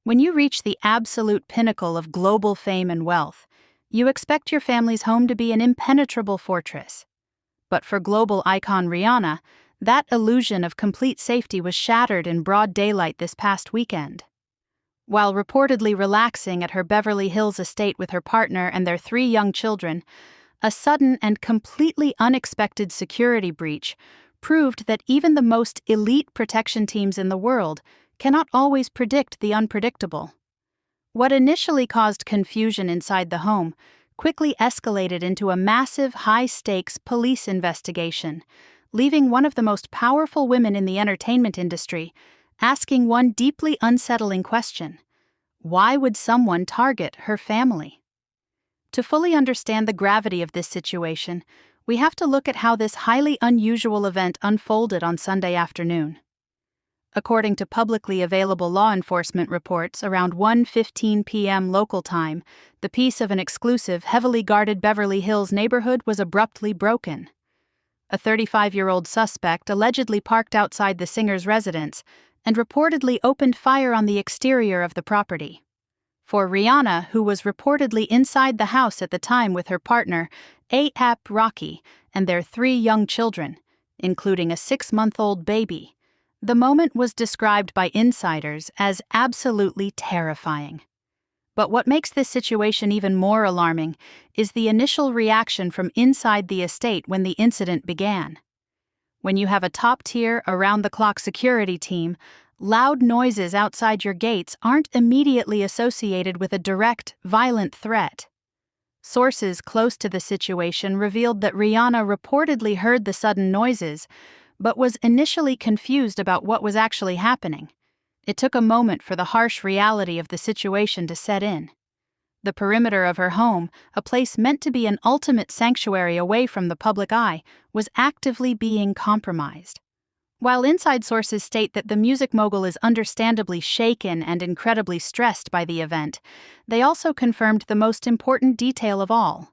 When you reach the absolute pinnacle of global fame and wealth, you expect your family's home to be an impenetrable fortress. But for global icon Rihanna, that illusion of complete safety was shattered in broad daylight this past weekend. While reportedly relaxing at her Beverly Hills estate with her partner and their 3 young children, a sudden and completely unexpected security breach proved that even the most elite protection teams in the world cannot always predict the unpredictable. What initially caused confusion inside the home quickly escalated into a massive, high-stakes police investigation, leaving one of the most powerful women in the entertainment industry asking one deeply unsettling question: why would someone target her family? To fully understand the gravity of this situation, we have to look at how this highly unusual event unfolded on Sunday afternoon. According to publicly available law enforcement reports, around 1:15 p.m. local time, the peace of an exclusive, heavily guarded Beverly Hills neighborhood was abruptly broken. A 35-year-old suspect allegedly parked outside the singer's residence and reportedly opened fire on the exterior of the property. For Rihanna, who was reportedly inside the house at the time with her partner, A$AP Rocky, and their 3 young children, including a 6-month-old baby, the moment was described by insiders as absolutely terrifying. But what makes this situation even more alarming is the initial reaction from inside the estate when the incident began. When you have a top-tier, around-the-clock security team, loud noises outside your gates aren't immediately associated with a direct, violent threat. Sources close to the situation revealed that Rihanna reportedly heard the sudden noises, but was initially confused about what was actually happening. It took a moment for the harsh reality of the situation to set in. The perimeter of her home, a place meant to be an ultimate sanctuary away from the public eye, was actively being compromised. While inside sources state that the music mogul is understandably shaken and incredibly stressed by the event, they also confirmed the most important detail of all.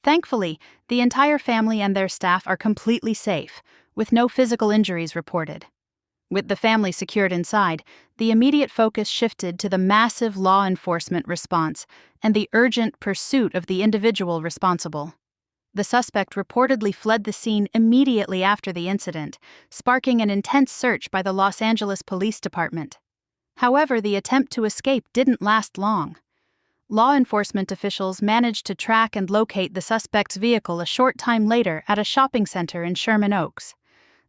Thankfully, the entire family and their staff are completely safe, with no physical injuries reported. With the family secured inside, the immediate focus shifted to the massive law enforcement response and the urgent pursuit of the individual responsible. The suspect reportedly fled the scene immediately after the incident, sparking an intense search by the Los Angeles Police Department. However, the attempt to escape didn't last long. Law enforcement officials managed to track and locate the suspect's vehicle a short time later at a shopping center in Sherman Oaks.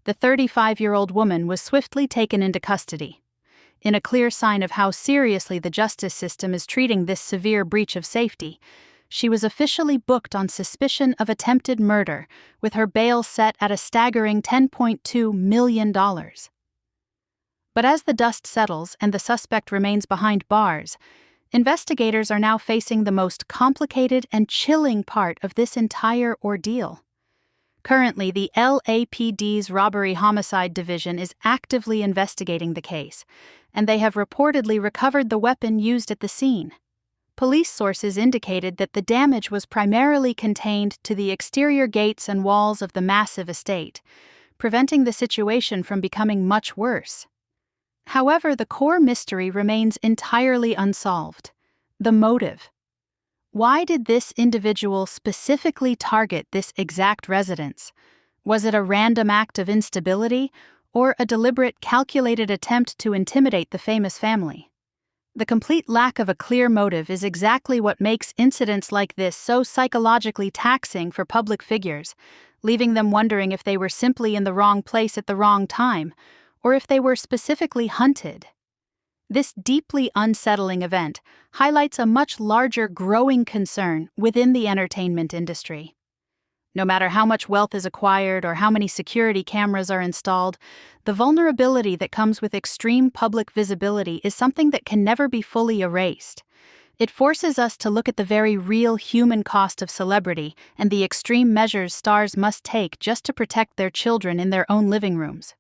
The 35-year-old woman was swiftly taken into custody. In a clear sign of how seriously the justice system is treating this severe breach of safety, she was officially booked on suspicion of attempted murder, with her bail set at a staggering $10.2 million. But as the dust settles and the suspect remains behind bars, investigators are now facing the most complicated and chilling part of this entire ordeal. Currently, the LAPD's Robbery Homicide Division is actively investigating the case, and they have reportedly recovered the weapon used at the scene. Police sources indicated that the damage was primarily contained to the exterior gates and walls of the massive estate, preventing the situation from becoming much worse. However, the core mystery remains entirely unsolved: the motive. Why did this individual specifically target this exact residence? Was it a random act of instability, or a deliberate, calculated attempt to intimidate the famous family? The complete lack of a clear motive is exactly what makes incidents like this so psychologically taxing for public figures, leaving them wondering if they were simply in the wrong place at the wrong time, or if they were specifically hunted. This deeply unsettling event highlights a much larger growing concern within the entertainment industry. No matter how much wealth is acquired or how many security cameras are installed, the vulnerability that comes with extreme public visibility is something that can never be fully erased. It forces us to look at the very real human cost of celebrity and the extreme measures stars must take just to protect their children in their own living rooms.